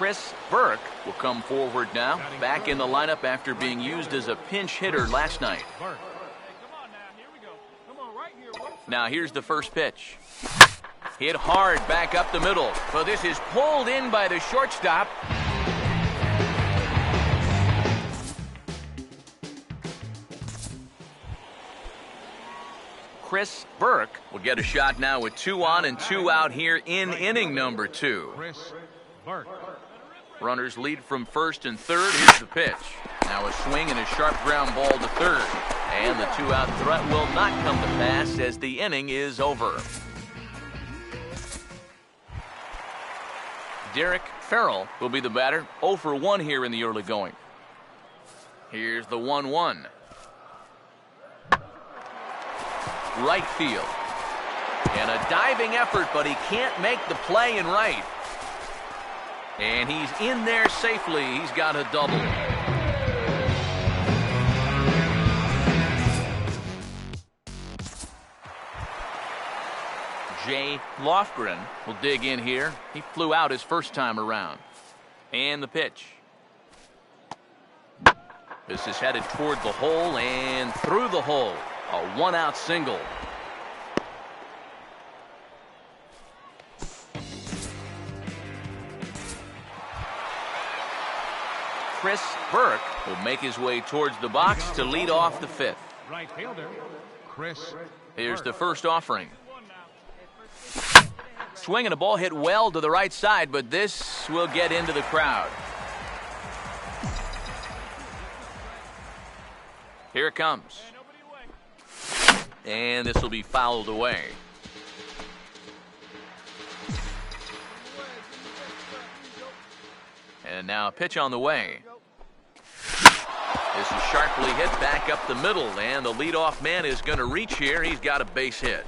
Chris Burke will come forward now, back in the lineup after being used as a pinch hitter last night. Now here's the first pitch. Hit hard back up the middle, but this is pulled in by the shortstop. Chris Burke will get a shot now with 2 on and 2 out here in inning number 2. Runners lead from first and third. Here's the pitch. Now a swing and a sharp ground ball to third. And the 2-out threat will not come to pass as the inning is over. Derek Farrell will be the batter. 0 for 1 here in the early going. Here's the 1-1. Right field. And a diving effort, but he can't make the play in right. And he's in there safely. He's got a double. Jay Lofgren will dig in here. He flew out his first time around. And the pitch. This is headed toward the hole and through the hole. A 1-out single. Chris Burke will make his way towards the box to lead off the 5th. Right fielder, Chris. Here's the first offering. Swinging a ball hit well to the right side, but this will get into the crowd. Here it comes. And this will be fouled away. And now a pitch on the way. This is sharply hit back up the middle, and the leadoff man is going to reach here. He's got a base hit.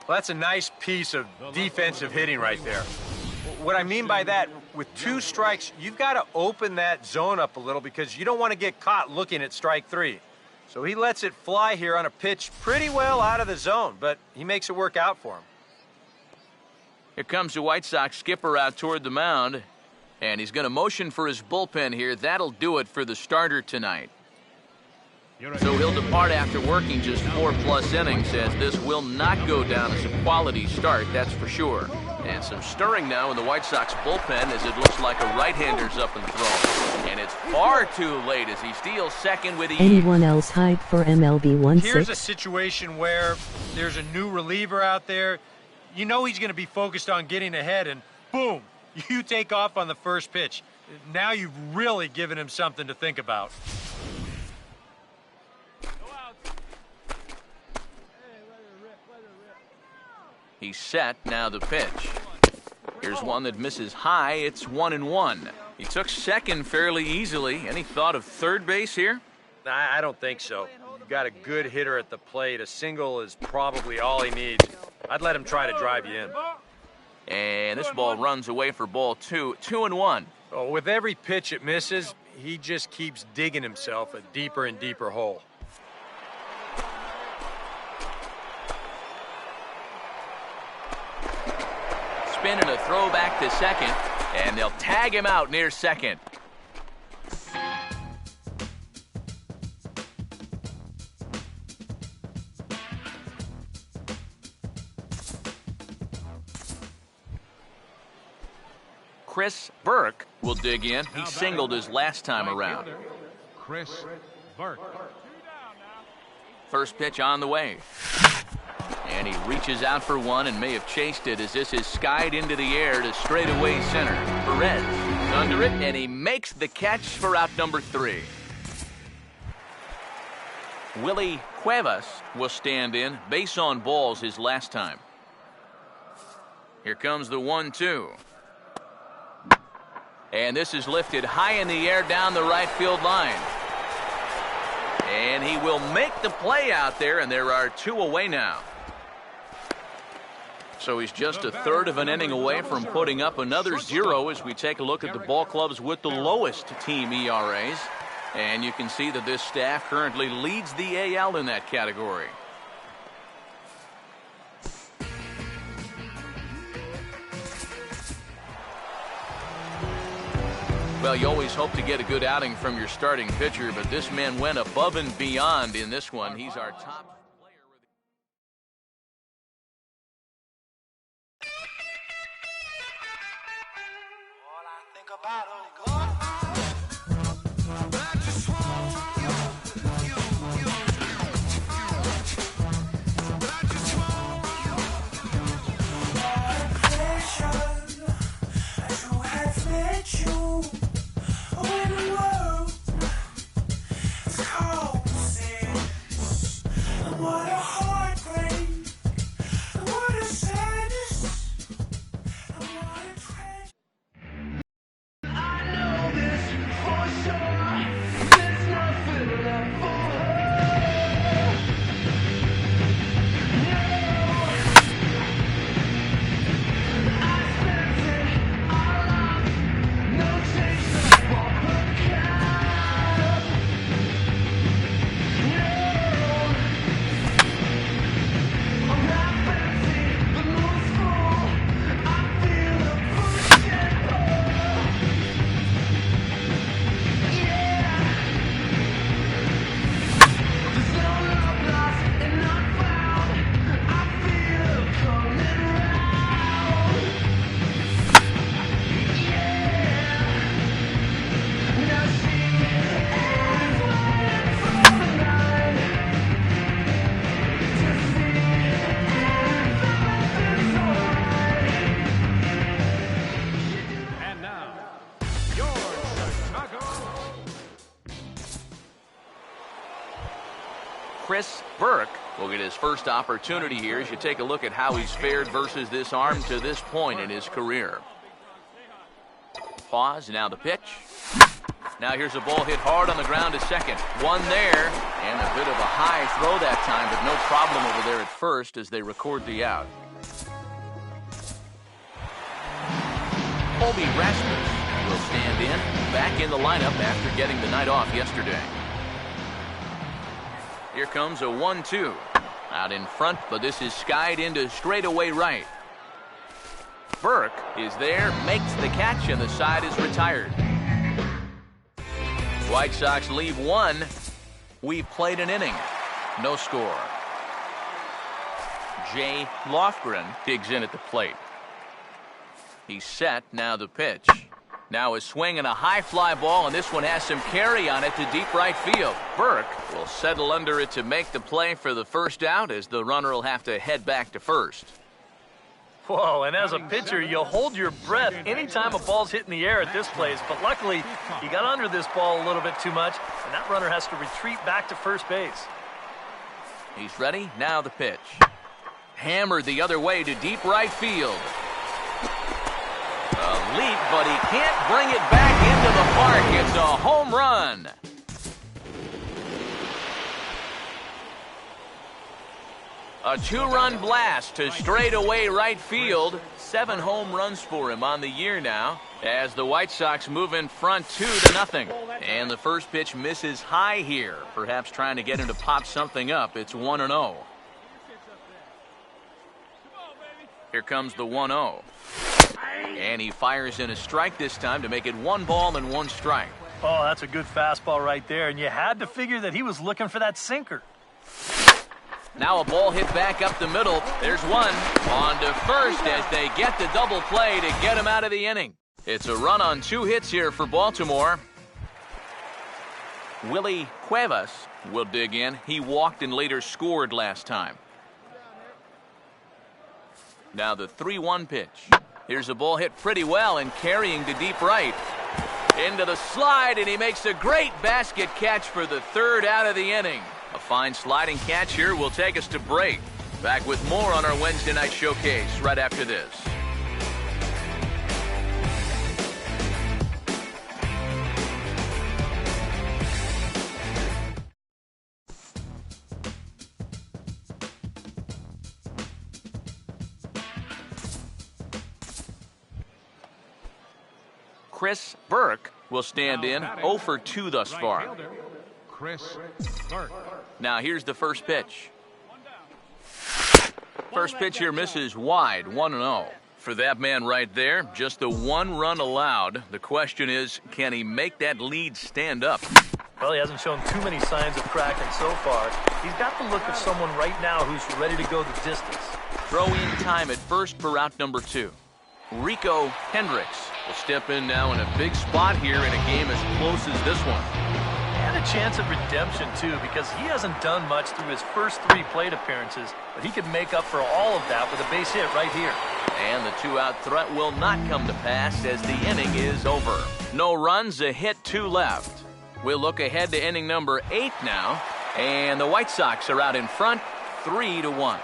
Well, that's a nice piece of defensive hitting right there. What I mean by that, with 2 strikes, you've got to open that zone up a little because you don't want to get caught looking at strike 3. So he lets it fly here on a pitch pretty well out of the zone, but he makes it work out for him. Here comes the White Sox skipper out toward the mound, and he's going to motion for his bullpen here. That'll do it for the starter tonight. So he'll depart after working just 4+ innings, as this will not go down as a quality start, that's for sure. And some stirring now in the White Sox bullpen as it looks like a right-hander's up and thrown. And it's far too late as he steals second with ease. Anyone else hype for MLB 16? Here's a situation where there's a new reliever out there. You know he's going to be focused on getting ahead, and boom, you take off on the first pitch. Now you've really given him something to think about. He's set, now the pitch. Here's one that misses high. It's 1-1. He took second fairly easily. Any thought of third base here? I don't think so. You've got a good hitter at the plate. A single is probably all he needs. I'd let him try to drive you in. And this ball runs away for ball 2. 2-1. Oh, with every pitch it misses, he just keeps digging himself a deeper and deeper hole. Spin and a throw back to second, and they'll tag him out near second. Chris Burke will dig in. He singled his last time around. Chris Burke. First pitch on the way. And he reaches out for one and may have chased it as this is skied into the air to straightaway center. Perez is under it, and he makes the catch for out number 3. Willie Cuevas will stand in. Base on balls his last time. Here comes the 1-2. And this is lifted high in the air down the right field line. And he will make the play out there, and there are 2 away now. So he's just a third of an inning away from putting up another 0 as we take a look at the ball clubs with the lowest team ERAs. And you can see that this staff currently leads the AL in that category. Well, you always hope to get a good outing from your starting pitcher, but this man went above and beyond in this one. He's our top player. All I think about is Chris Burke will get his first opportunity here as you take a look at how he's fared versus this arm to this point in his career. Pause, now the pitch. Now here's a ball hit hard on the ground to second. One there, and a bit of a high throw that time, but no problem over there at first as they record the out. Colby Rasmus will stand in, back in the lineup after getting the night off yesterday. Here comes a 1-2. Out in front, but this is skied into straightaway right. Burke is there, makes the catch, and the side is retired. White Sox leave one. We've played an inning. No score. Jay Lofgren digs in at the plate. He's set, now the pitch. Now a swing and a high fly ball, and this one has some carry on it to deep right field. Burke will settle under it to make the play for the first out as the runner will have to head back to first. Whoa, and as a pitcher, you'll hold your breath anytime a ball's hit in the air at this place, but luckily he got under this ball a little bit too much, and that runner has to retreat back to first base. He's ready, now the pitch. Hammered the other way to deep right field. A leap, but he can't bring it back into the park. It's a home run. A two-run blast to straightaway right field. 7 home runs for him on the year now as the White Sox move in front 2-0. And the first pitch misses high here, perhaps trying to get him to pop something up. It's 1-0. Here comes the 1-0. And he fires in a strike this time to make it 1 ball and 1 strike. Oh, that's a good fastball right there, and you had to figure that he was looking for that sinker. Now a ball hit back up the middle. There's one. On to first as they get the double play to get him out of the inning. It's a run on 2 hits here for Baltimore. Willie Cuevas will dig in. He walked and later scored last time. Now the 3-1 pitch. Here's a ball hit pretty well and carrying to deep right. Into the slide, and he makes a great basket catch for the 3rd out of the inning. A fine sliding catch here will take us to break. Back with more on our Wednesday night showcase right after this. Chris Burke will stand in, 0 for 2 thus far. Chris Burke. Now here's the first pitch. First pitch here misses wide, 1-0. for that man right there. Just the one run allowed. The question is, can he make that lead stand up? Well, he hasn't shown too many signs of cracking so far. He's got the look of someone right now who's ready to go the distance. Throw-in time at first for out number 2. Rico Hendricks will step in now in a big spot here in a game as close as this one. And a chance of redemption, too, because he hasn't done much through his first 3 plate appearances, but he could make up for all of that with a base hit right here. And the 2-out threat will not come to pass as the inning is over. No runs, a hit, 2 left. We'll look ahead to inning number 8 now, and the White Sox are out in front, 3-1.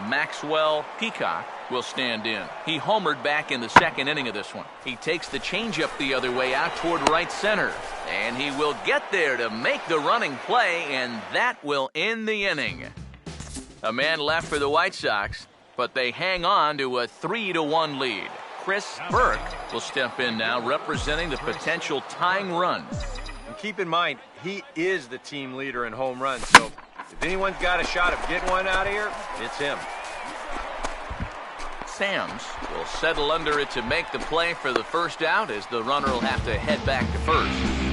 Maxwell Peacock will stand in. He homered back in the second inning of this one. He takes the changeup the other way out toward right center. And he will get there to make the running play, and that will end the inning. A man left for the White Sox, but they hang on to a 3-1 lead. Chris Burke will step in now, representing the potential tying run. And keep in mind, he is the team leader in home runs, so if anyone's got a shot of getting one out of here, it's him. Sams will settle under it to make the play for the first out, as the runner will have to head back to first.